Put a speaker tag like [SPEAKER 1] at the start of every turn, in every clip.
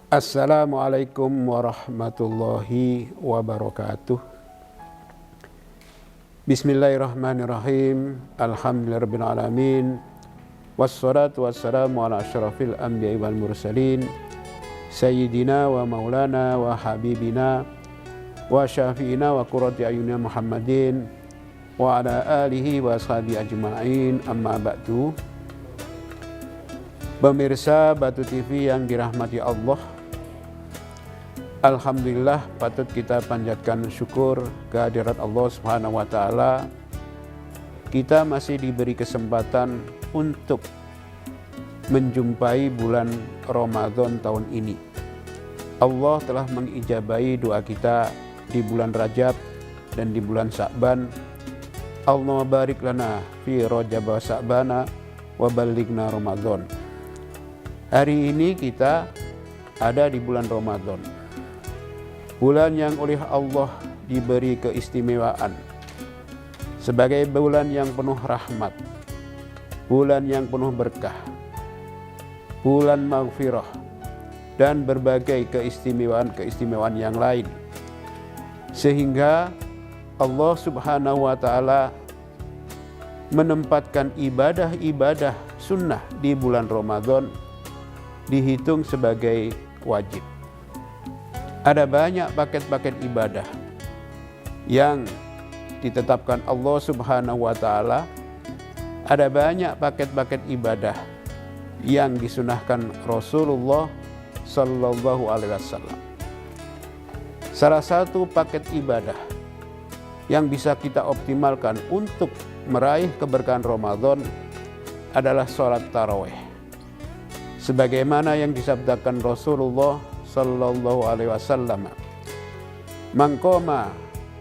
[SPEAKER 1] Assalamualaikum warahmatullahi wabarakatuh. Bismillahirrahmanirrahim. Alhamdulillahirabbil alamin. Wassalatu wassalamu ala asyrafil anbiya'i wal mursalin sayyidina wa maulana wa habibina wa syafi'ina wa qurrati ayunina Muhammadin wa ala alihi wa ashabihi ajma'in, amma ba'du. Pemirsa Batu TV yang dirahmati Allah, alhamdulillah patut kita panjatkan syukur kehadirat Allah Subhanahu wa taala. Kita masih diberi kesempatan untuk menjumpai bulan Ramadan tahun ini. Allah telah mengijabahi doa kita di bulan Rajab dan di bulan Sya'ban. Allahumma barik lana fi Rajab wa Sya'bana wa ballighna Ramadan. Hari ini kita ada di bulan Ramadan, bulan yang oleh Allah diberi keistimewaan sebagai bulan yang penuh rahmat, bulan yang penuh berkah, bulan maghfirah, dan berbagai keistimewaan yang lain, sehingga Allah Subhanahu wa taala menempatkan ibadah-ibadah sunnah di bulan Ramadan dihitung sebagai wajib. Ada banyak paket-paket ibadah yang ditetapkan Allah Subhanahu wa taala. Ada banyak paket-paket ibadah yang disunahkan Rasulullah sallallahu alaihi wasallam. Salah satu paket ibadah yang bisa kita optimalkan untuk meraih keberkahan Ramadan adalah sholat tarawih. Sebagaimana yang disabdakan Rasulullah sallallahu alaihi wasallam, "Man qama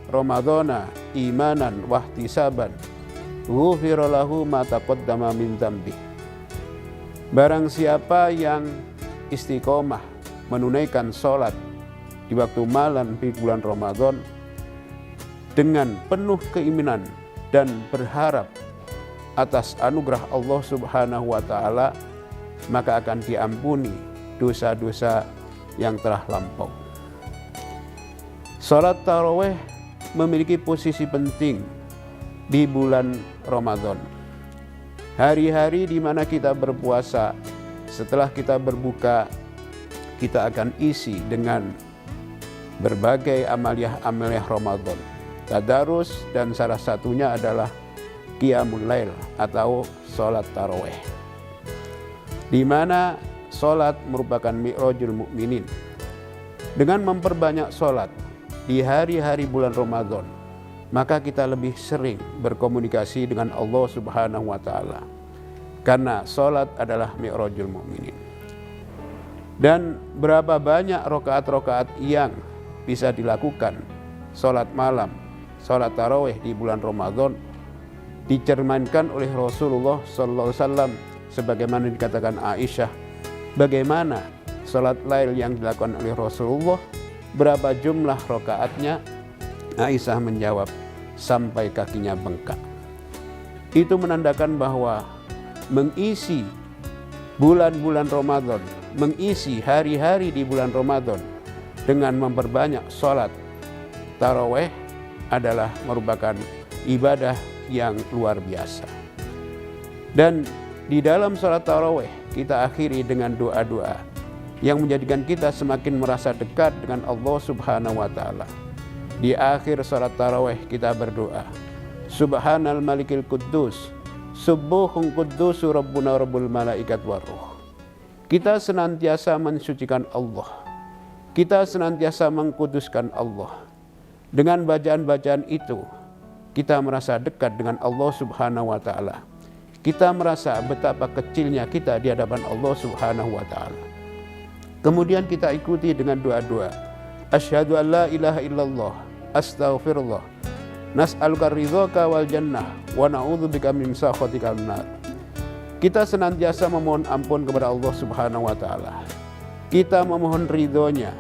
[SPEAKER 1] Ramadhana imanan wa ihtisaban, ghufira lahu ma taqaddama min dzambi." Barang siapa yang istiqomah menunaikan sholat di waktu malam di bulan Ramadan dengan penuh keimanan dan berharap atas anugerah Allah Subhanahu wa taala, maka akan diampuni dosa-dosa yang telah lampau. Salat tarawih memiliki posisi penting di bulan Ramadan. Hari-hari di mana kita berpuasa, setelah kita berbuka, kita akan isi dengan berbagai amaliyah-amaliyah Ramadan, tadarus, dan salah satunya adalah qiyamul lail atau salat tarawih, di mana sholat merupakan mi'rajul mukminin. Dengan memperbanyak sholat di hari-hari bulan Ramadan, maka kita lebih sering berkomunikasi dengan Allah Subhanahu wa taala, karena sholat adalah mi'rajul mukminin. Dan berapa banyak rakaat-rakaat yang bisa dilakukan sholat malam, sholat tarawih di bulan Ramadan dicerminkan oleh Rasulullah sallallahu alaihi wasallam. Sebagaimana dikatakan Aisyah, bagaimana sholat lail yang dilakukan oleh Rasulullah, berapa jumlah rakaatnya? Aisyah menjawab, sampai kakinya bengkak. Itu menandakan bahwa mengisi bulan-bulan Ramadan, mengisi hari-hari di bulan Ramadan dengan memperbanyak sholat tarawih adalah merupakan ibadah yang luar biasa. Dan di dalam salat tarawih kita akhiri dengan doa-doa yang menjadikan kita semakin merasa dekat dengan Allah Subhanahu wa taala. Di akhir salat tarawih kita berdoa, Subhanal Malikil Quddus, Subuhun Quddusu Rabbuna Rabbul Malaikat Waruh. Kita senantiasa mensucikan Allah, kita senantiasa mengkuduskan Allah. Dengan bacaan-bacaan itu kita merasa dekat dengan Allah Subhanahu wa taala. Kita merasa betapa kecilnya kita di hadapan Allah Subhanahu wa taala. Kemudian kita ikuti dengan doa-doa. Asyhadu an la ilaha illallah, astaghfirullah, nas'aluka ridhaka wal jannah wa na'udzubika min sakhatikal nar. Kita senantiasa memohon ampun kepada Allah Subhanahu wa taala. Kita memohon ridhonya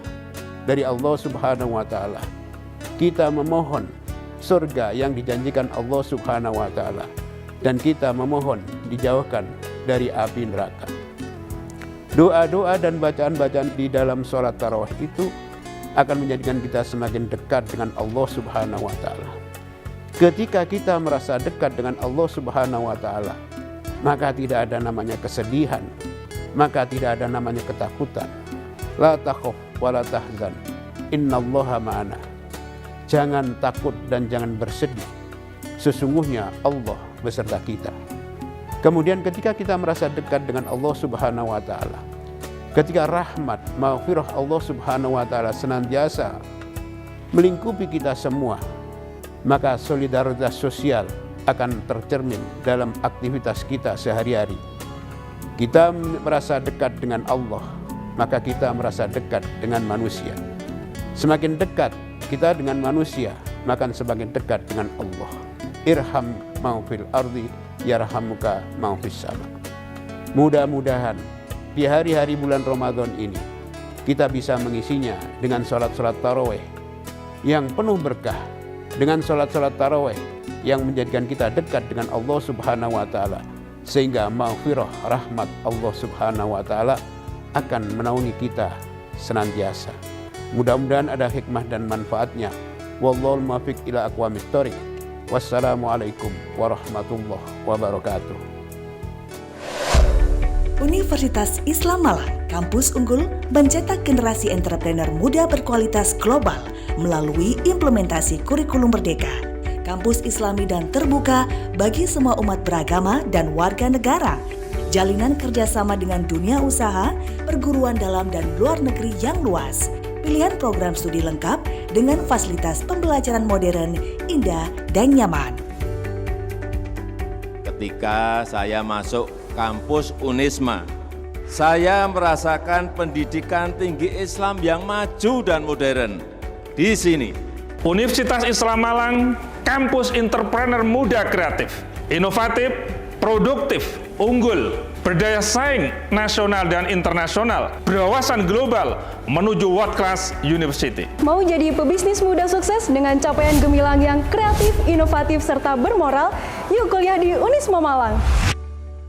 [SPEAKER 1] dari Allah Subhanahu wa taala. Kita memohon surga yang dijanjikan Allah Subhanahu wa taala. Dan kita memohon dijauhkan dari api neraka. Doa-doa dan bacaan-bacaan di dalam sholat tarawih itu akan menjadikan kita semakin dekat dengan Allah Subhanahu wa Ta'ala. Ketika kita merasa dekat dengan Allah Subhanahu wa Ta'ala, maka tidak ada namanya kesedihan, maka tidak ada namanya ketakutan. La takhaf wa la tahzan, innallaha ma'ana. Jangan takut dan jangan bersedih, sesungguhnya Allah beserta kita. Kemudian ketika kita merasa dekat dengan Allah Subhanahu wa Ta'ala, ketika rahmat, maghfirah Allah Subhanahu wa Ta'ala senantiasa melingkupi kita semua, maka solidaritas sosial akan tercermin dalam aktivitas kita sehari-hari. Kita merasa dekat dengan Allah, maka kita merasa dekat dengan manusia. Semakin dekat kita dengan manusia, maka semakin dekat dengan Allah. Irham man fil ardi yarhamuka man fis sama. Mudah-mudahan di hari-hari bulan Ramadan ini kita bisa mengisinya dengan sholat-sholat tarawih yang penuh berkah, dengan sholat-sholat tarawih yang menjadikan kita dekat dengan Allah Subhanahu wa Ta'ala, sehingga maghfirah rahmat Allah Subhanahu wa Ta'ala akan menaungi kita senantiasa. Mudah-mudahan ada hikmah dan manfaatnya. Wallahul muwaffiq ila aqwamit thoriq. Wassalamualaikum warahmatullahi wabarakatuh.
[SPEAKER 2] Universitas Islam Malang, kampus unggul mencetak generasi entrepreneur muda berkualitas global melalui implementasi kurikulum merdeka. Kampus Islami dan terbuka bagi semua umat beragama dan warga negara. Jalinan kerjasama dengan dunia usaha, perguruan dalam dan luar negeri yang luas. Pilihan program studi lengkap dengan fasilitas pembelajaran modern, indah, dan nyaman.
[SPEAKER 3] Ketika saya masuk kampus Unisma, saya merasakan pendidikan tinggi Islam yang maju dan modern. Di sini,
[SPEAKER 4] Universitas Islam Malang, kampus entrepreneur muda kreatif, inovatif, produktif, unggul, berdaya saing nasional dan internasional, berwawasan global menuju world class university.
[SPEAKER 5] Mau jadi pebisnis muda sukses dengan capaian gemilang yang kreatif, inovatif, serta bermoral? Yuk kuliah di Unisma Malang.